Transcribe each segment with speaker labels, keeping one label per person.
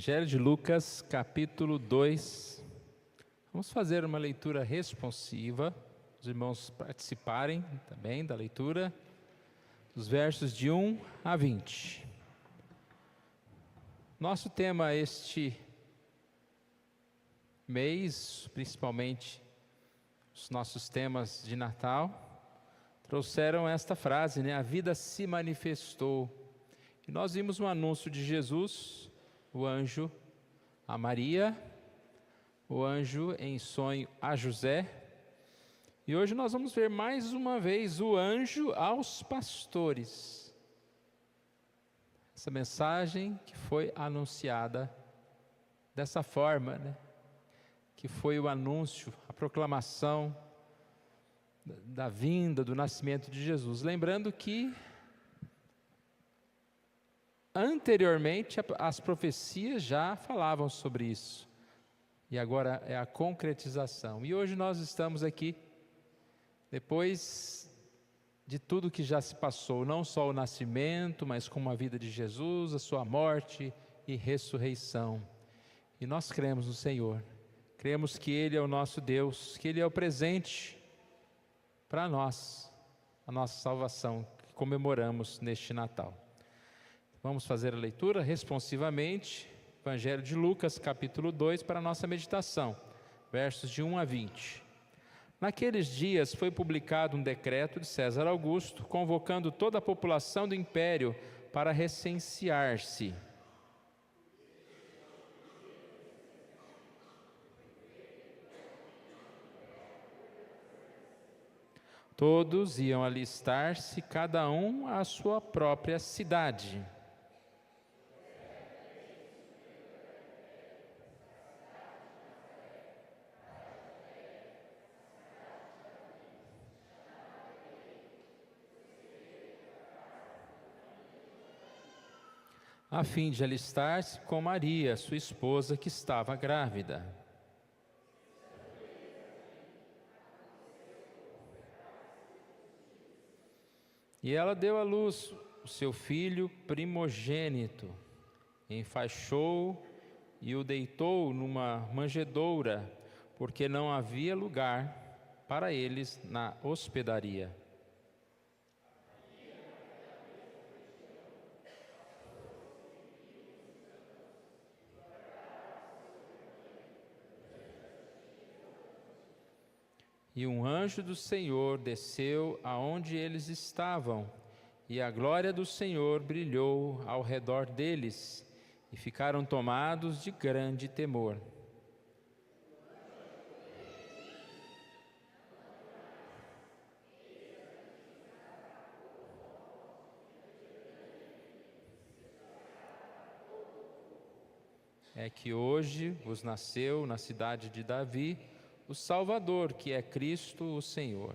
Speaker 1: Evangelho de Lucas, capítulo 2. Vamos fazer uma leitura responsiva. Os irmãos participarem também da leitura dos versos de 1 a 20. Nosso tema este mês, principalmente os nossos temas de Natal, trouxeram esta frase, A vida se manifestou. E nós vimos um anúncio de Jesus, o anjo a Maria, o anjo em sonho a José. E hoje nós vamos ver mais uma vez o anjo aos pastores. Essa mensagem que foi anunciada dessa forma, que foi o anúncio, a proclamação da vinda, do nascimento de Jesus. Lembrando que anteriormente as profecias já falavam sobre isso, e agora é a concretização. E hoje nós estamos aqui, depois de tudo que já se passou, não só o nascimento, mas como a vida de Jesus, a sua morte e ressurreição. E nós cremos no Senhor, cremos que Ele é o nosso Deus, que Ele é o presente para nós, a nossa salvação, que comemoramos neste Natal. Vamos fazer a leitura responsivamente, Evangelho de Lucas, capítulo 2, para a nossa meditação, versos de 1 a 20. Naqueles dias foi publicado um decreto de César Augusto, convocando toda a população do império para recensear-se. Todos iam alistar-se, cada um à sua própria cidade. A fim de alistar-se com Maria, sua esposa, que estava grávida. E ela deu à luz o seu filho primogênito, enfaixou e o deitou numa manjedoura, porque não havia lugar para eles na hospedaria. E um anjo do Senhor desceu aonde eles estavam, e a glória do Senhor brilhou ao redor deles, e ficaram tomados de grande temor. É que hoje vos nasceu na cidade de Davi o Salvador, que é Cristo o Senhor.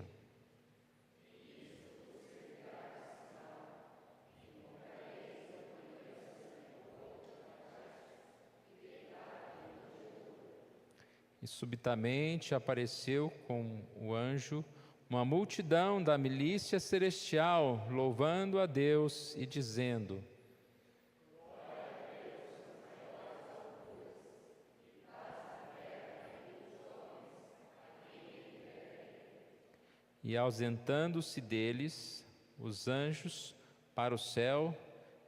Speaker 1: E subitamente apareceu com o anjo uma multidão da milícia celestial, louvando a Deus e dizendo: E ausentando-se deles, os anjos para o céu,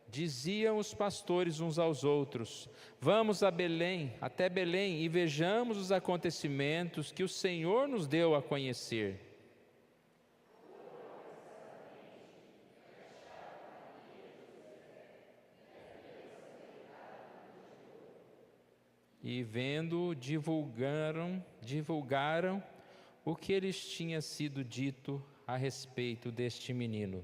Speaker 1: diziam os pastores uns aos outros: Vamos a Belém, até Belém, e vejamos os acontecimentos que o Senhor nos deu a conhecer. E vendo, divulgaram o que lhes tinha sido dito a respeito deste menino.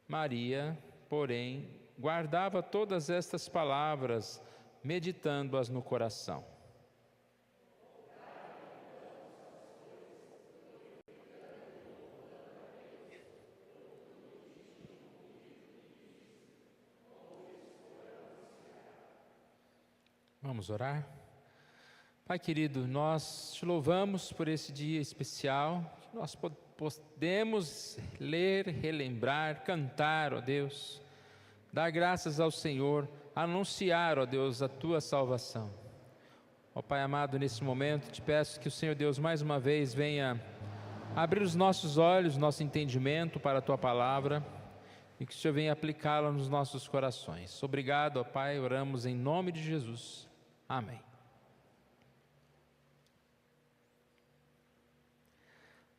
Speaker 1: Maria, porém, guardava todas estas palavras, meditando-as no coração. Vamos orar? Pai querido, nós te louvamos por esse dia especial, que nós podemos ler, relembrar, cantar, ó Deus, dar graças ao Senhor, anunciar, ó Deus, a Tua salvação. Ó Pai amado, nesse momento te peço que o Senhor Deus mais uma vez venha abrir os nossos olhos, nosso entendimento para a Tua palavra e que o Senhor venha aplicá-la nos nossos corações. Obrigado, ó Pai, oramos em nome de Jesus. Amém.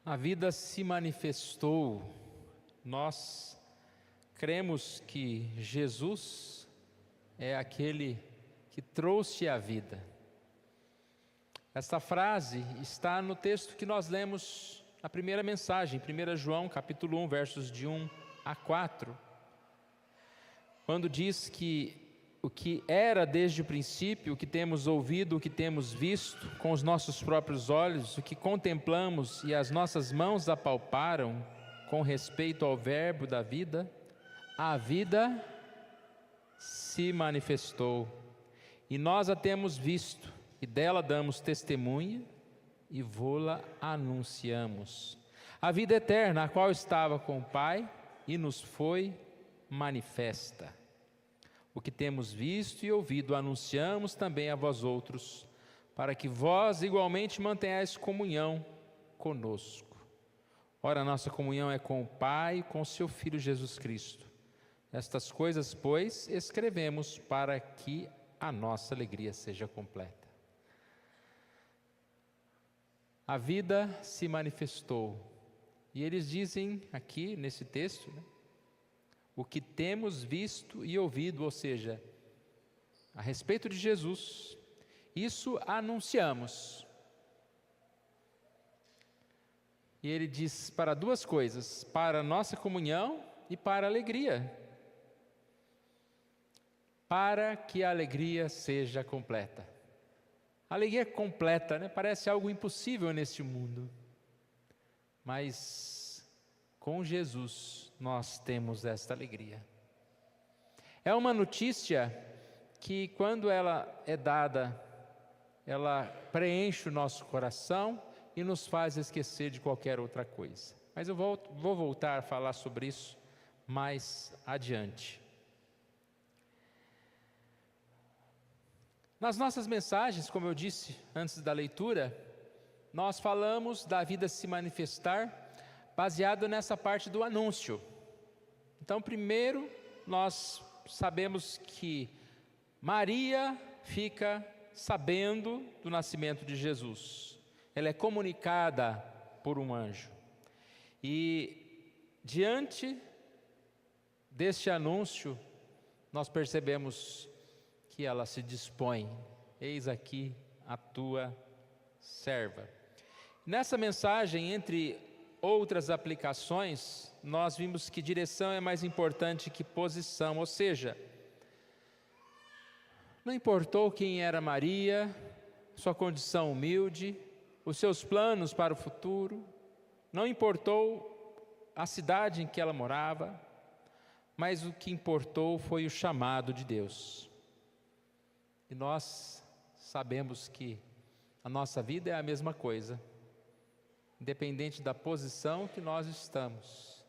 Speaker 1: A vida se manifestou. Nós cremos que Jesus é aquele que trouxe a vida. Esta frase está no texto que nós lemos na primeira mensagem, 1 João, capítulo 1, versos de 1 a 4, quando diz que o que era desde o princípio, o que temos ouvido, o que temos visto com os nossos próprios olhos, o que contemplamos e as nossas mãos apalparam com respeito ao verbo da vida, a vida se manifestou e nós a temos visto e dela damos testemunha e vô-la anunciamos. A vida eterna, a qual estava com o Pai e nos foi manifesta. O que temos visto e ouvido anunciamos também a vós outros, para que vós igualmente mantenhais comunhão conosco. Ora, nossa comunhão é com o Pai e com o seu Filho Jesus Cristo. Estas coisas, pois, escrevemos para que a nossa alegria seja completa. A vida se manifestou. E eles dizem aqui nesse texto, o que temos visto e ouvido, ou seja, a respeito de Jesus, isso anunciamos. E ele diz para duas coisas, para a nossa comunhão e para a alegria. Para que a alegria seja completa. A alegria completa, parece algo impossível neste mundo. Mas com Jesus nós temos esta alegria. É uma notícia que quando ela é dada, ela preenche o nosso coração e nos faz esquecer de qualquer outra coisa. Mas eu vou voltar a falar sobre isso mais adiante. Nas nossas mensagens, como eu disse antes da leitura, nós falamos da vida se manifestar baseado nessa parte do anúncio. Então, primeiro, nós sabemos que Maria fica sabendo do nascimento de Jesus. Ela é comunicada por um anjo. E, diante deste anúncio, nós percebemos que ela se dispõe. Eis aqui a tua serva. Nessa mensagem, entre outras aplicações, nós vimos que direção é mais importante que posição, ou seja, não importou quem era Maria, sua condição humilde, os seus planos para o futuro, não importou a cidade em que ela morava, mas o que importou foi o chamado de Deus. E nós sabemos que a nossa vida é a mesma coisa, independente da posição que nós estamos.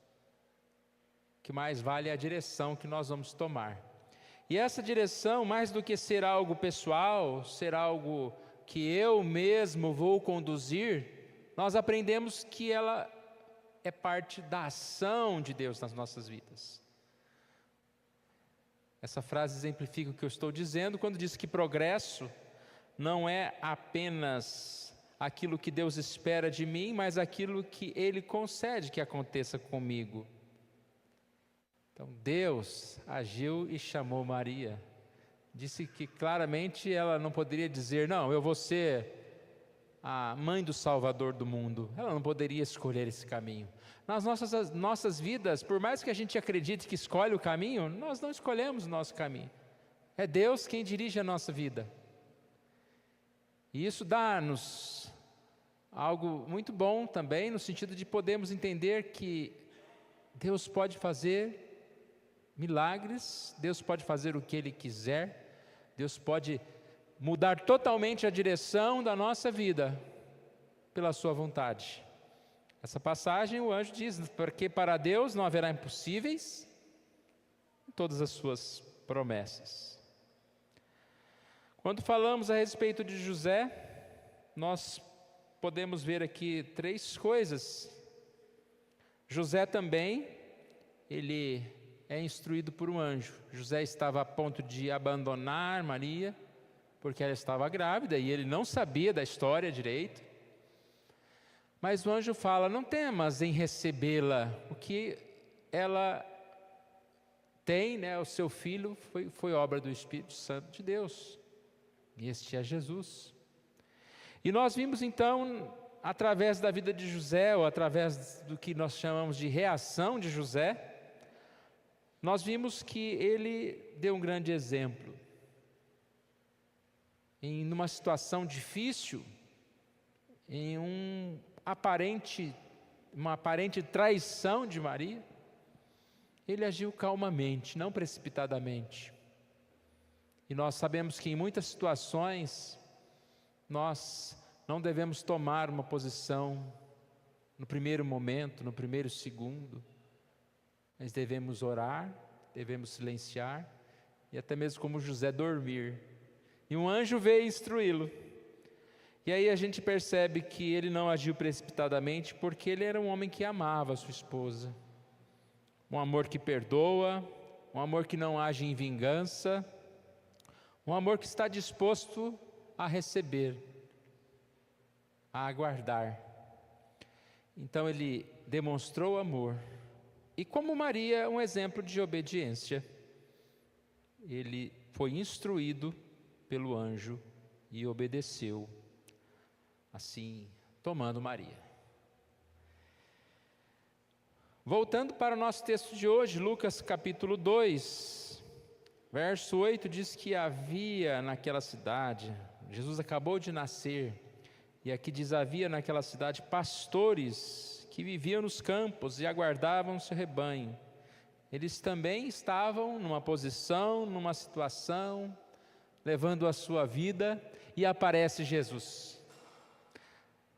Speaker 1: O que mais vale é a direção que nós vamos tomar. E essa direção, mais do que ser algo pessoal, ser algo que eu mesmo vou conduzir, nós aprendemos que ela é parte da ação de Deus nas nossas vidas. Essa frase exemplifica o que eu estou dizendo quando diz que progresso não é apenas aquilo que Deus espera de mim, mas aquilo que Ele concede que aconteça comigo. Então Deus agiu e chamou Maria. Disse que claramente ela não poderia dizer, não, eu vou ser a mãe do Salvador do mundo. Ela não poderia escolher esse caminho. Nas nossas vidas, por mais que a gente acredite que escolhe o caminho, nós não escolhemos o nosso caminho. É Deus quem dirige a nossa vida. E isso dá-nos algo muito bom também, no sentido de podermos entender que Deus pode fazer milagres, Deus pode fazer o que Ele quiser, Deus pode mudar totalmente a direção da nossa vida pela sua vontade. Essa passagem o anjo diz, porque para Deus não haverá impossíveis em todas as suas promessas. Quando falamos a respeito de José, nós podemos ver aqui 3 coisas. José também, ele é instruído por um anjo. José estava a ponto de abandonar Maria, porque ela estava grávida e ele não sabia da história direito. Mas o anjo fala, não temas em recebê-la, o que ela tem, né, o seu filho, foi obra do Espírito Santo de Deus. E este é Jesus. E nós vimos então, através da vida de José, ou através do que nós chamamos de reação de José, nós vimos que ele deu um grande exemplo. Numa situação difícil, em uma aparente traição de Maria, ele agiu calmamente, não precipitadamente. E nós sabemos que em muitas situações, nós não devemos tomar uma posição no primeiro momento, no primeiro segundo, mas devemos orar, devemos silenciar, e até mesmo como José dormir. E um anjo veio instruí-lo. E aí a gente percebe que ele não agiu precipitadamente, porque ele era um homem que amava a sua esposa. Um amor que perdoa, um amor que não age em vingança, um amor que está disposto a receber, a aguardar. Então ele demonstrou amor. E como Maria, um exemplo de obediência. Ele foi instruído pelo anjo e obedeceu, assim, tomando Maria. Voltando para o nosso texto de hoje, Lucas capítulo 2, verso 8, diz que havia naquela cidade, Jesus acabou de nascer, e aqui diz, havia naquela cidade pastores que viviam nos campos e aguardavam seu rebanho. Eles também estavam numa posição, numa situação, levando a sua vida, e aparece Jesus.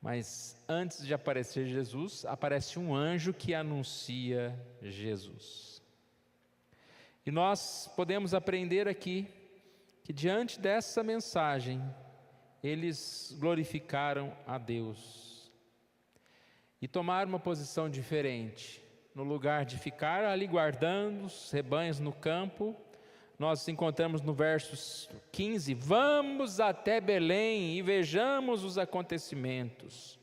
Speaker 1: Mas antes de aparecer Jesus, aparece um anjo que anuncia Jesus. E nós podemos aprender aqui que diante dessa mensagem, eles glorificaram a Deus e tomaram uma posição diferente. No lugar de ficar ali guardando os rebanhos no campo, nós encontramos no verso 15, vamos até Belém e vejamos os acontecimentos.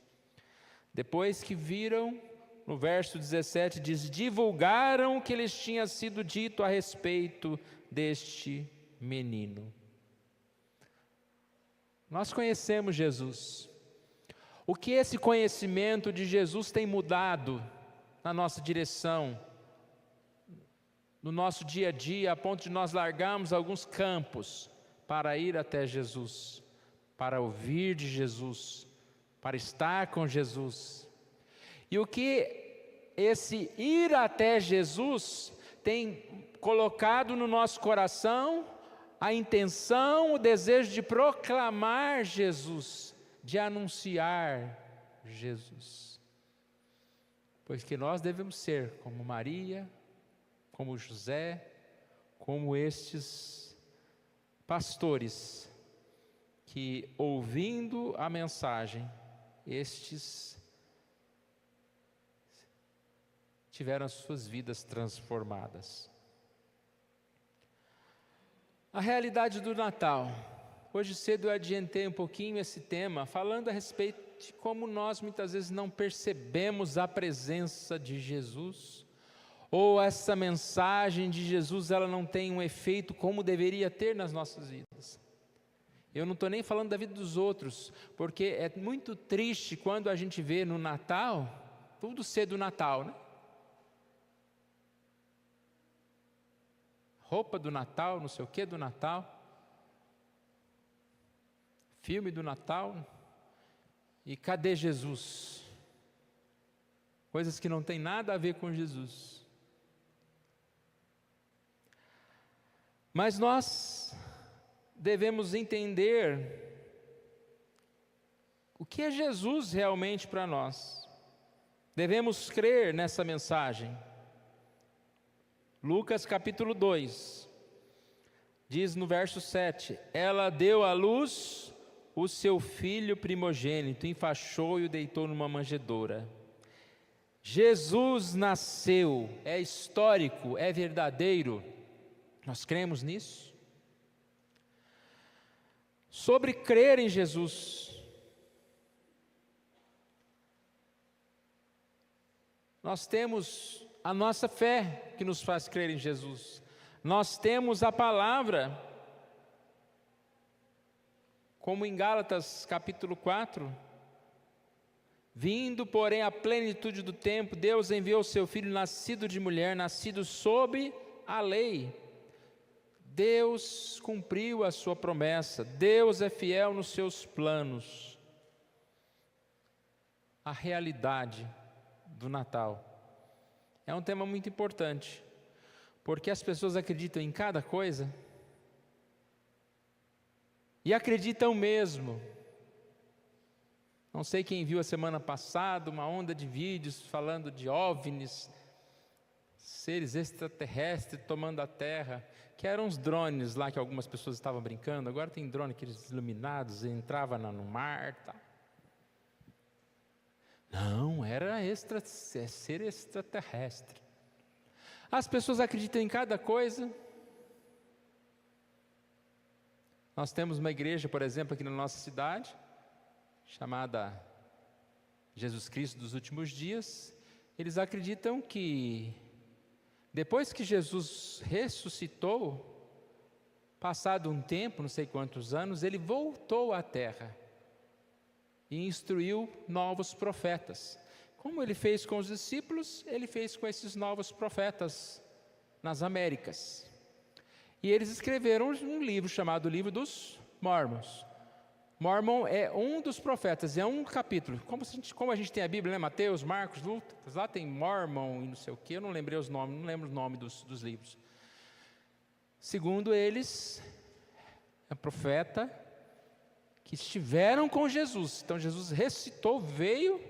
Speaker 1: Depois que viram, no verso 17 diz, divulgaram o que lhes tinha sido dito a respeito deste menino. Nós conhecemos Jesus. O que esse conhecimento de Jesus tem mudado na nossa direção, no nosso dia a dia, a ponto de nós largarmos alguns campos para ir até Jesus, para ouvir de Jesus, para estar com Jesus. E o que esse ir até Jesus tem colocado no nosso coração, a intenção, o desejo de proclamar Jesus, de anunciar Jesus. Pois que nós devemos ser como Maria, como José, como estes pastores, que ouvindo a mensagem, estes tiveram as suas vidas transformadas. A realidade do Natal. Hoje cedo eu adiantei um pouquinho esse tema, falando a respeito de como nós muitas vezes não percebemos a presença de Jesus, ou essa mensagem de Jesus, ela não tem um efeito como deveria ter nas nossas vidas. Eu não estou nem falando da vida dos outros, porque é muito triste quando a gente vê no Natal, tudo ser do Natal, né? Roupa do Natal, não sei o que do Natal, filme do Natal, e cadê Jesus? Coisas que não tem nada a ver com Jesus. Mas nós devemos entender o que é Jesus realmente para nós. Devemos crer nessa mensagem. Lucas capítulo 2, diz no verso 7, ela deu à luz o seu filho primogênito, enfaixou e o deitou numa manjedoura. Jesus nasceu, é histórico, é verdadeiro. Nós cremos nisso? Sobre crer em Jesus, nós temos a nossa fé que nos faz crer em Jesus. Nós temos a palavra, como em Gálatas capítulo 4, vindo, porém, à plenitude do tempo, Deus enviou o seu Filho, nascido de mulher, nascido sob a lei. Deus cumpriu a sua promessa, Deus é fiel nos seus planos. A realidade do Natal é um tema muito importante, porque as pessoas acreditam em cada coisa, e acreditam mesmo. Não sei quem viu a semana passada uma onda de vídeos falando de OVNIs, seres extraterrestres tomando a terra, que eram uns drones lá que algumas pessoas estavam brincando. Agora tem drone, aqueles iluminados, entrava no mar, tá? Não, era ser extraterrestre. As pessoas acreditam em cada coisa. Nós temos uma igreja, por exemplo, aqui na nossa cidade, chamada Jesus Cristo dos Últimos Dias. Eles acreditam que depois que Jesus ressuscitou, passado um tempo, não sei quantos anos, ele voltou à terra e instruiu novos profetas. Como ele fez com os discípulos, ele fez com esses novos profetas nas Américas. E eles escreveram um livro chamado Livro dos Mormons. Mormon é um dos profetas, é um capítulo. Como a gente tem a Bíblia, né? Mateus, Marcos, Lucas, lá tem Mormon e não sei o que, eu não lembrei os nomes, não lembro o nome dos livros. Segundo eles, é profeta que estiveram com Jesus. Então Jesus ressuscitou, veio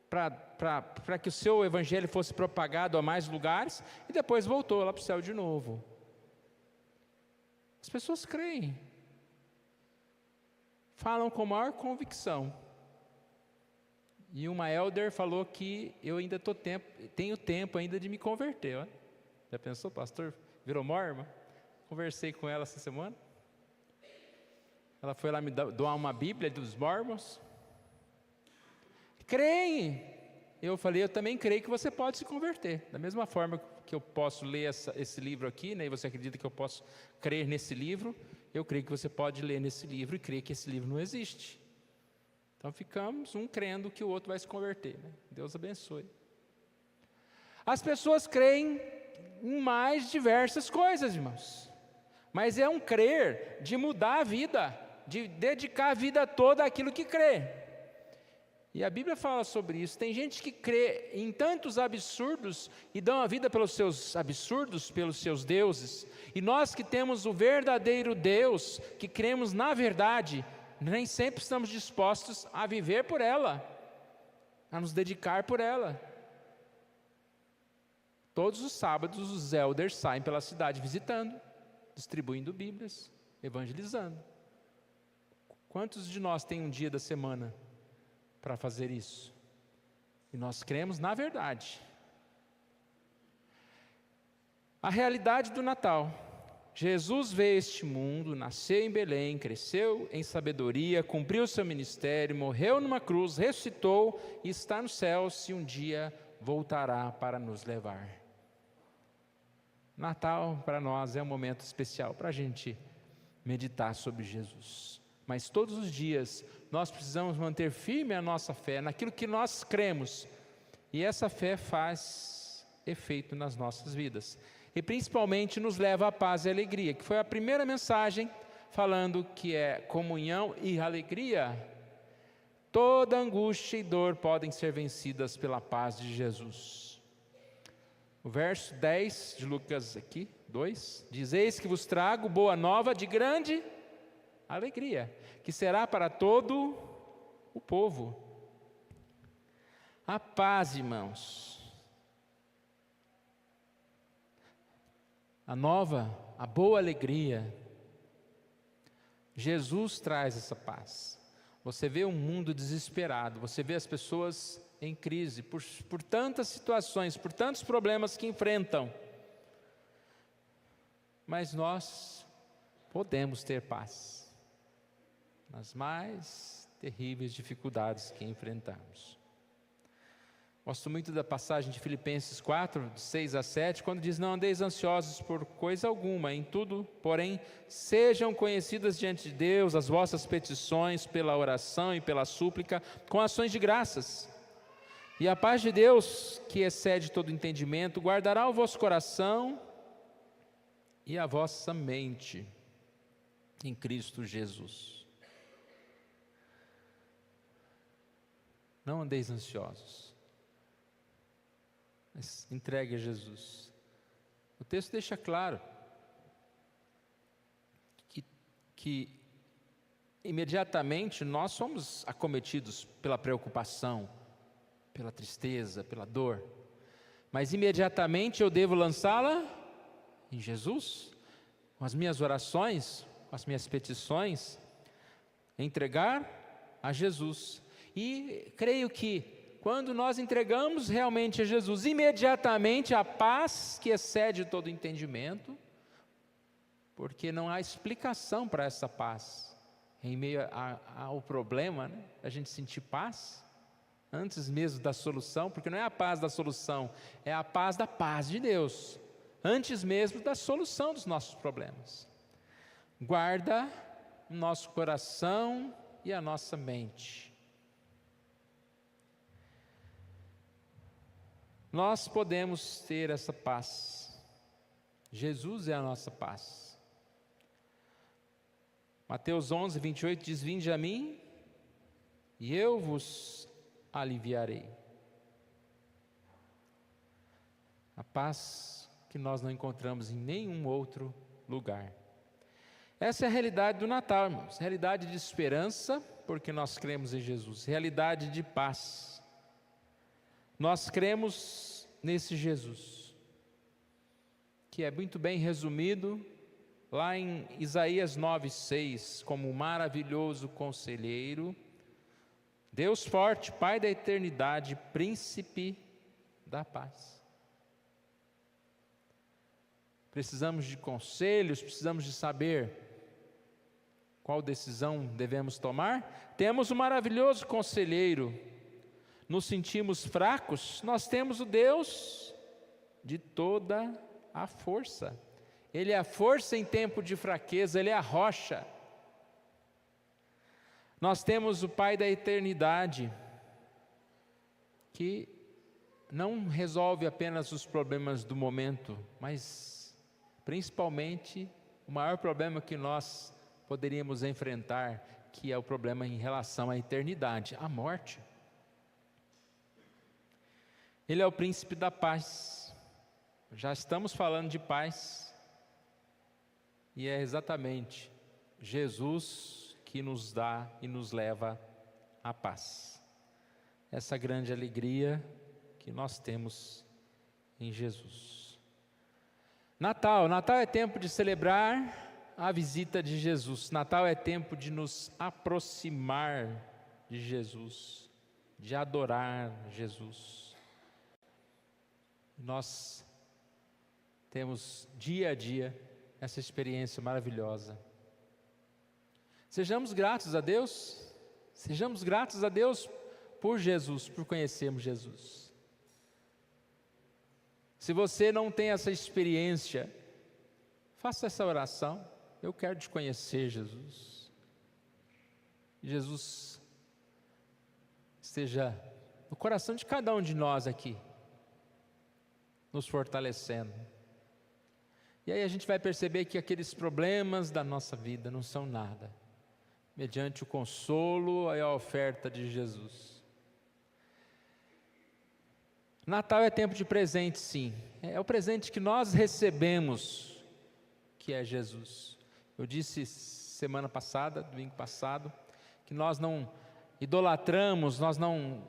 Speaker 1: para que o seu evangelho fosse propagado a mais lugares, e depois voltou lá para o céu de novo. As pessoas creem, falam com maior convicção. E uma elder falou que eu ainda tenho tempo ainda de me converter. Ó. Já pensou, pastor? Virou mormon? Conversei com ela essa semana. Ela foi lá me doar uma Bíblia dos Mormons. Creem. Eu falei, eu também creio que você pode se converter. Da mesma forma que eu posso ler esse livro aqui, né, e você acredita que eu posso crer nesse livro, eu creio que você pode ler nesse livro e crer que esse livro não existe. Então ficamos um crendo que o outro vai se converter. Né? Deus abençoe. As pessoas creem em mais diversas coisas, irmãos. Mas é um crer de mudar a vida, de dedicar a vida toda àquilo que crê. E a Bíblia fala sobre isso. Tem gente que crê em tantos absurdos e dão a vida pelos seus absurdos, pelos seus deuses. E nós que temos o verdadeiro Deus, que cremos na verdade, nem sempre estamos dispostos a viver por ela, a nos dedicar por ela. Todos os sábados os elders saem pela cidade visitando, distribuindo Bíblias, evangelizando. Quantos de nós tem um dia da semana para fazer isso? E nós cremos na verdade. A realidade do Natal. Jesus veio a este mundo, nasceu em Belém, cresceu em sabedoria, cumpriu seu ministério, morreu numa cruz, ressuscitou e está no céu, se um dia voltará para nos levar. Natal para nós é um momento especial para a gente meditar sobre Jesus. Mas todos os dias nós precisamos manter firme a nossa fé naquilo que nós cremos. E essa fé faz efeito nas nossas vidas. E principalmente nos leva à paz e alegria, que foi a primeira mensagem falando que é comunhão e alegria. Toda angústia e dor podem ser vencidas pela paz de Jesus. O verso 10 de Lucas aqui, 2, diz: eis que vos trago boa nova de grande alegria, que será para todo o povo. A paz, irmãos. A boa alegria. Jesus traz essa paz. Você vê um mundo desesperado, você vê as pessoas em crise, por tantas situações, por tantos problemas que enfrentam. Mas nós podemos ter paz nas mais terríveis dificuldades que enfrentamos. Gosto muito da passagem de Filipenses 4, de 6 a 7, quando diz: não andeis ansiosos por coisa alguma, em tudo, porém, sejam conhecidas diante de Deus as vossas petições pela oração e pela súplica, com ações de graças. E a paz de Deus, que excede todo entendimento, guardará o vosso coração e a vossa mente em Cristo Jesus. Não andeis ansiosos, mas entregue a Jesus. O texto deixa claro que imediatamente nós somos acometidos pela preocupação, pela tristeza, pela dor, mas imediatamente eu devo lançá-la em Jesus, com as minhas orações, com as minhas petições, entregar a Jesus. E creio que quando nós entregamos realmente a Jesus, imediatamente a paz que excede todo entendimento, porque não há explicação para essa paz, em meio ao problema, né? A gente sentir paz, antes mesmo da solução, porque não é a paz da solução, é a paz de Deus, antes mesmo da solução dos nossos problemas. Guarda o nosso coração e a nossa mente. Nós podemos ter essa paz. Jesus é a nossa paz. Mateus 11, 28 diz: vinde a mim e eu vos aliviarei. A paz que nós não encontramos em nenhum outro lugar. Essa é a realidade do Natal, irmãos. Realidade de esperança, porque nós cremos em Jesus. Realidade de paz. Nós cremos nesse Jesus, que é muito bem resumido lá em Isaías 9:6, como um maravilhoso conselheiro, Deus forte, Pai da eternidade, príncipe da paz. Precisamos de conselhos, precisamos de saber qual decisão devemos tomar. Temos um maravilhoso conselheiro. Nos sentimos fracos, nós temos o Deus de toda a força. Ele é a força em tempo de fraqueza, Ele é a rocha. Nós temos o Pai da eternidade, que não resolve apenas os problemas do momento, mas principalmente o maior problema que nós poderíamos enfrentar, que é o problema em relação à eternidade, a morte. Ele é o príncipe da paz. Já estamos falando de paz, e é exatamente Jesus que nos dá e nos leva à paz. Essa grande alegria que nós temos em Jesus. Natal é tempo de celebrar a visita de Jesus. Natal é tempo de nos aproximar de Jesus, de adorar Jesus. Nós temos dia a dia essa experiência maravilhosa. Sejamos gratos a Deus por Jesus, por conhecermos Jesus. Se você não tem essa experiência, faça essa oração: eu quero te conhecer, Jesus. Jesus esteja no coração de cada um de nós aqui, nos fortalecendo. E aí a gente vai perceber que aqueles problemas da nossa vida não são nada, mediante o consolo e a oferta de Jesus. Natal é tempo de presente, sim. É o presente que nós recebemos, que é Jesus. Eu disse semana passada, domingo passado, que nós não idolatramos, nós não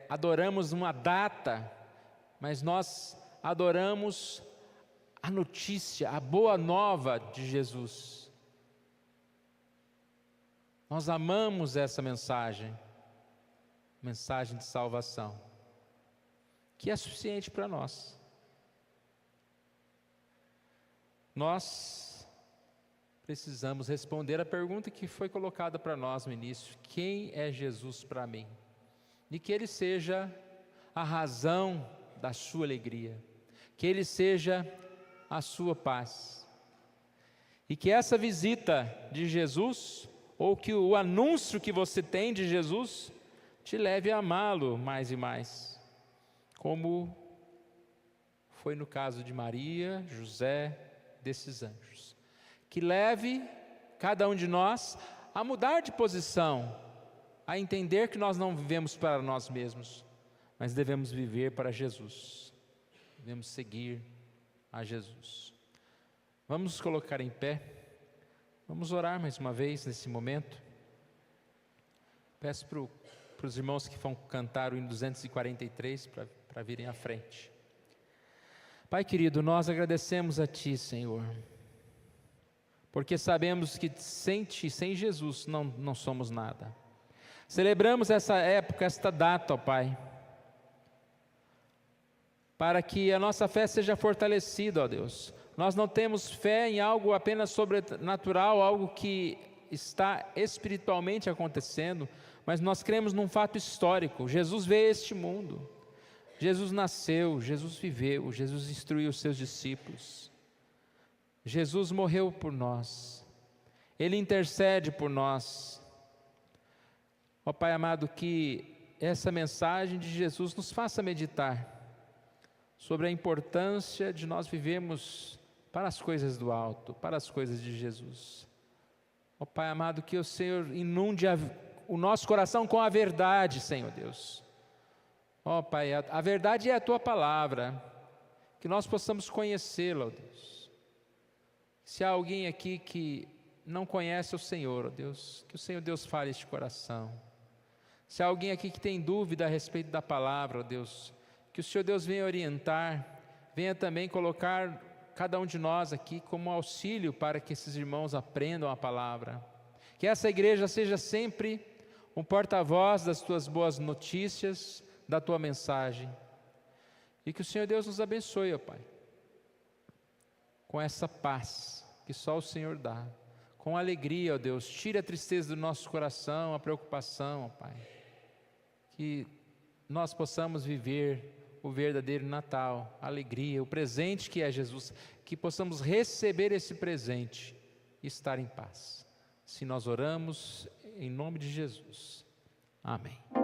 Speaker 1: adoramos uma data, mas nós adoramos a notícia, a boa nova de Jesus. Nós amamos essa mensagem de salvação, que é suficiente para nós. Nós precisamos responder a pergunta que foi colocada para nós no início: quem é Jesus para mim? E que Ele seja a razão da sua alegria, que Ele seja a sua paz, e que essa visita de Jesus, ou que o anúncio que você tem de Jesus, te leve a amá-lo mais e mais, como foi no caso de Maria, José, desses anjos. Que leve cada um de nós a mudar de posição, a entender que nós não vivemos para nós mesmos, mas devemos viver para Jesus, devemos seguir a Jesus. Vamos nos colocar em pé, vamos orar mais uma vez nesse momento. Peço para os irmãos que vão cantar o hino 243 para virem à frente. Pai querido, nós agradecemos a Ti, Senhor, porque sabemos que sem Ti, sem Jesus, não somos nada. Celebramos essa época, esta data, ó Pai, para que a nossa fé seja fortalecida, ó Deus. Nós não temos fé em algo apenas sobrenatural, algo que está espiritualmente acontecendo, mas nós cremos num fato histórico. Jesus veio a este mundo, Jesus nasceu, Jesus viveu, Jesus instruiu os seus discípulos, Jesus morreu por nós, Ele intercede por nós. Ó Pai amado, que essa mensagem de Jesus nos faça meditar sobre a importância de nós vivermos para as coisas do alto, para as coisas de Jesus. Ó Pai amado, que o Senhor inunde o nosso coração com a verdade, Senhor Deus. Ó Pai, a verdade é a Tua palavra, que nós possamos conhecê-la, ó Deus. Se há alguém aqui que não conhece o Senhor, ó Deus, que o Senhor Deus fale este coração. Se há alguém aqui que tem dúvida a respeito da palavra, ó Deus, que o Senhor Deus venha orientar, venha também colocar cada um de nós aqui como auxílio para que esses irmãos aprendam a palavra. Que essa igreja seja sempre um porta-voz das Tuas boas notícias, da Tua mensagem. E que o Senhor Deus nos abençoe, ó Pai, com essa paz que só o Senhor dá, com alegria, ó Deus. Tire a tristeza do nosso coração, a preocupação, ó Pai. Que nós possamos viver o verdadeiro Natal, a alegria, o presente que é Jesus, que possamos receber esse presente e estar em paz. Se nós oramos em nome de Jesus. Amém.